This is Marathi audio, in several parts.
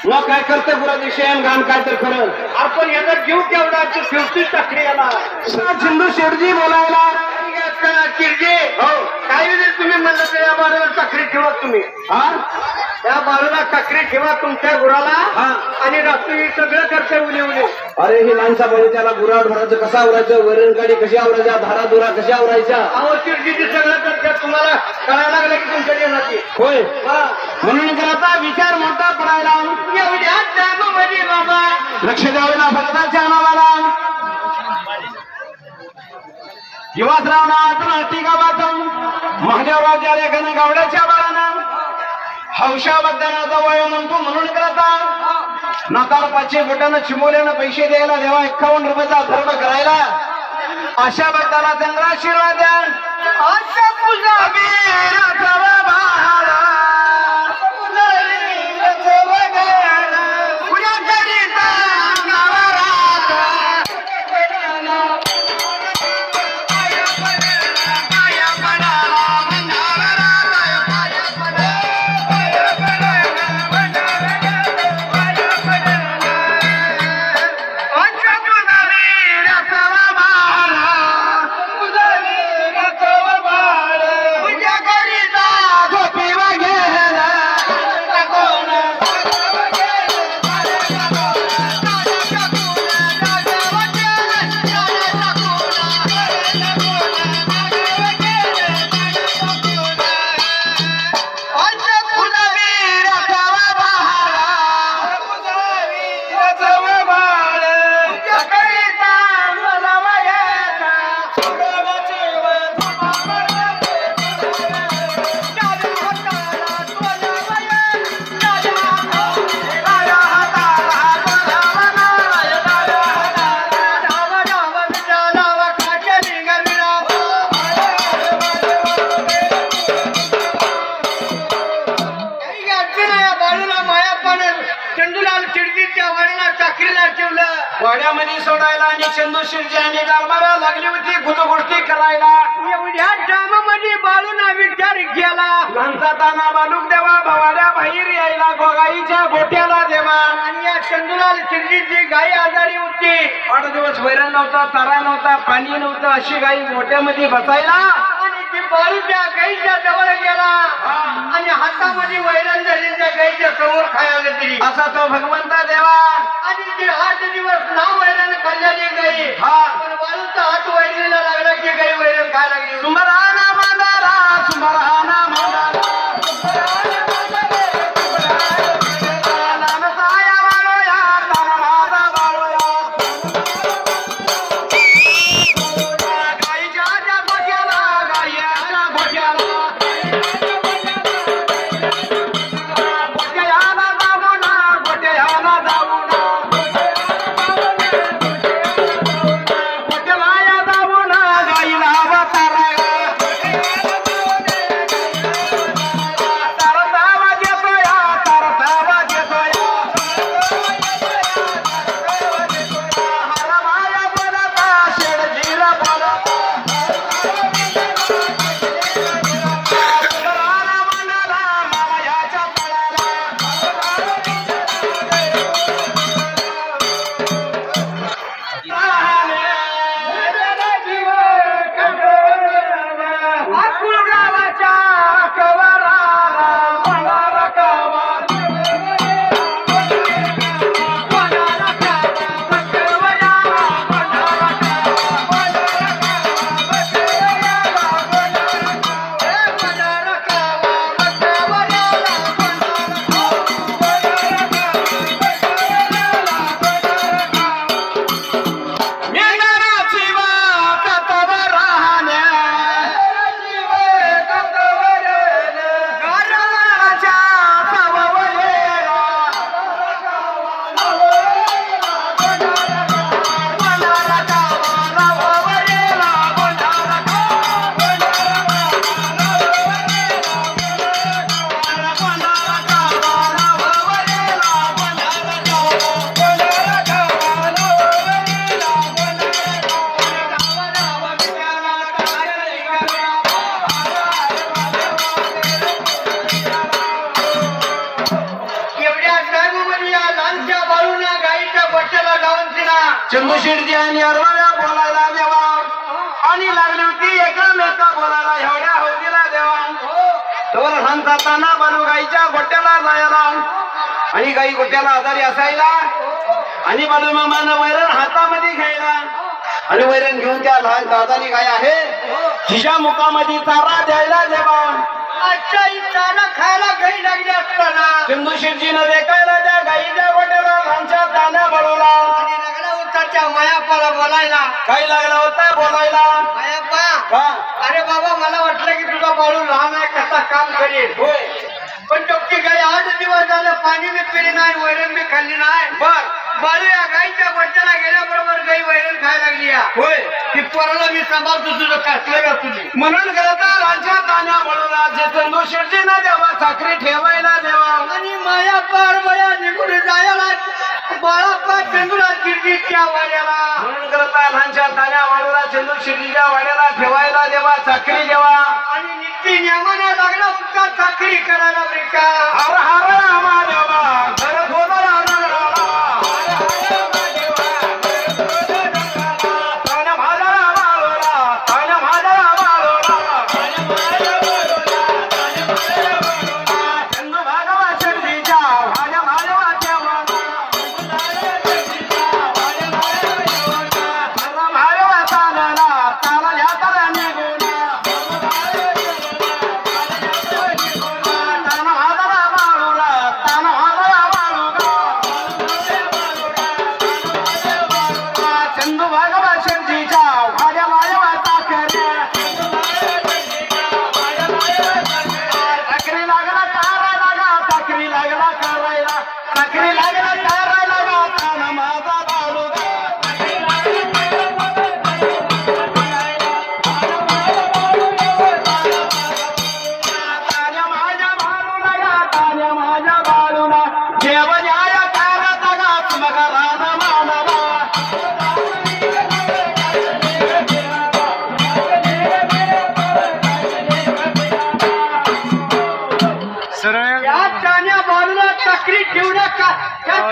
मग काय करते पुरा दिवशी घाण काय तर खरं आपण याचा जीव केवढा फिरतीच टाकली याला सिंधू शेठजी बोलायला किरजे हो काही नाही तुम्ही म्हणलं तर या बाळूला चाकरी ठेवा तुम्ही हा या बाळूला चाकरी ठेवा तुमच्या गुराला हा. आणि रात्री सगळं करते उली उली अरे ही लहानसा पाहिजे त्याला गुरा ढोराचं कसं आवरायचं वरणगाडी कशी आवरायच्या धारा दुरा कशा आवरायच्या अहो चिरजीची सगळं करते तुम्हाला कळायला लागलं की तुमच्या जीवनाची होय हा. म्हणून करायचा विचार मोठा पडायला एवढ्या टायमामध्ये बाबा लक्ष द्यावे ना भगताच्या नावाला युवासराव नावाचं नाटी गावाचं महादेवरावच्या लेखानं गावड्याच्या बाळानं हौशा बद्दनाचा वय म्हणतो म्हणून करता नाताळ पाचशे बोटानं चिमोल्यानं पैसे द्यायला देवा 51 रुपयाचा धर्म करायला अशा बद्दला त्यांना आशीर्वाद द्या आजच्या पूजा चंदूलाल चिडजीच्या वडिला चाकरीला ठेवलं वाड्यामध्ये सोडायला आणि चंदू शिरजी आणि गारबाला लागली होती गुतगोष्टी करायला एवढ्या टायमामध्ये बाळूना विचार केला लहानचा ताना बालूक देवा भवाड्या बाहेर यायला गोगाईच्या गोट्याला देवा आणि या चंदूलाल चिडजीची गाय आजारी होती 8 दिवस वैरण नव्हता चारा नव्हता पाणी नव्हतं अशी गाई गोट्यामध्ये बसायला आणि ती बाळूच्या गाईच्या जवळ गेला आणि हातामध्ये वैरण झालेल्या गाईच्या समोर खायला दिली असा तो भगवंता देवा आणि ती 8 दिवस नाव वैरण खाल्ल्याने गाई हा पण बाळूचा हात वैरणीला लागला की गाई वैरण खायला लागली सुमराना मांदारा सुमराना मांदारा हत्तामध्ये या लहानच्या बाळूना गाईच्या गोट्याला जाऊन तिला चंदू शेटजी आणि अरवाला बोलायला देवा आणि लागली होती एकमेका बोलायला एवढ्या हौदीला देवा तर सांगता ताना बालू गाईच्या गोट्याला जायला आणि गाई गोट्याला आजारी असायला आणि बालू मामानं वैरण हातामध्ये घ्यायला आणि वैरण घेऊन त्या लहान दादानी गाय आहे तिच्या मुखामध्ये चारा द्यायला देवा आजच्या चारा खायला गाई लागली असताना चंदू शेटजीनं देखायला त्या गाईच्या गोट्याला लहानच्या दाण्या बळवला आणि लागला होता त्या मायापाला बोलायला काय लागला होता बोलायला मायापा का अरे बाबा मला वाटलं की तुझा बाळू लहान आहे कसा काम करेल होय पण टोपकी गाई 8 दिवस झालं पाणी बी पिली नाही वैरण बी खाल्ली नाही बर बाळू या गाईच्या गोट्याला गेल्याबरोबर गाई वैरण खायला लागली या होय ती पोराला मी सांभाळतो तुझं कसलं का तुझी म्हणून करता राजा दाण्या बळवला जे चंदू शेटजीनं देवा साखरी ठेवायला देवा आणि माया पार बया निघून जायला बाळापा चंदूला किरकीच्या वाड्याला म्हणून करता लहानच्या दाण्या बळवला चंदू शेटजीच्या वाड्याला ठेवायला देवा साखरी देवा आणि नित्य नियमाने लागला उठका साखरी करायला ब्रेका हर हर रामा देवा घर खोदर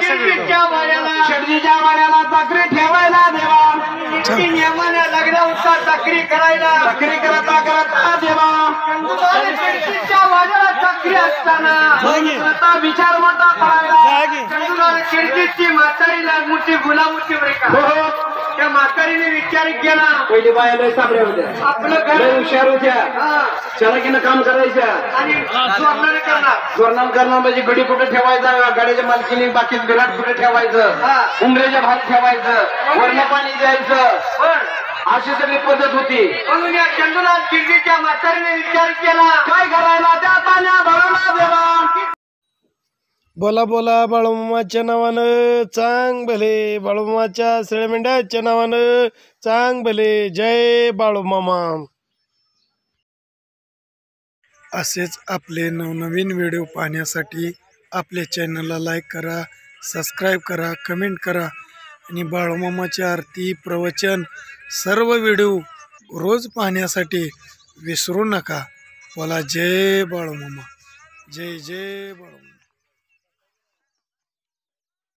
शेटजीच्या वाड्याला साखरी ठेवायला देवा नियमाने लागला उठका साखरी करायला साखरी करता करता देवा शेतीच्या वाड्याला साखरी असताना करता विचार मोठा करायला चंदूला शिर्डीची म्हातारी लागमुठी गुलामुठी ब्रेका त्या म्हातारीने विचार केला पहिली बाया लय साबऱ्या होत्या आपलं लय घर हुशार होत्या चलाकीनं काम करायच्या आणि स्वर्णाने करणार स्वर्णाम करणं म्हणजे गडी कुठे ठेवायचा गाड्याच्या मालकीने बाकी बिराट कुठे ठेवायचं उमरेच्या भात ठेवायचं वर्ण पाणी द्यायचं पण अशी सगळी पद्धत होती म्हणून या चंदूला शिर्डीच्या म्हातारीने विचार केला काय करायला त्या पाण्या भरवला देवा बोला बोला बाळूमामाच्या नावानं चांग भले बाळूमामाच्या शेळमेंढ्याच्या नावानं चांग भले जय बाळूमामा। असेच आपले नवनवीन व्हिडिओ पाहण्यासाठी आपल्या चॅनलला लाईक करा, सबस्क्राईब करा, कमेंट करा आणि बाळूमामाची आरती प्रवचन सर्व व्हिडिओ रोज पाहण्यासाठी विसरू नका। बोला जय बाळूमामा, जय जय बाळूमामा।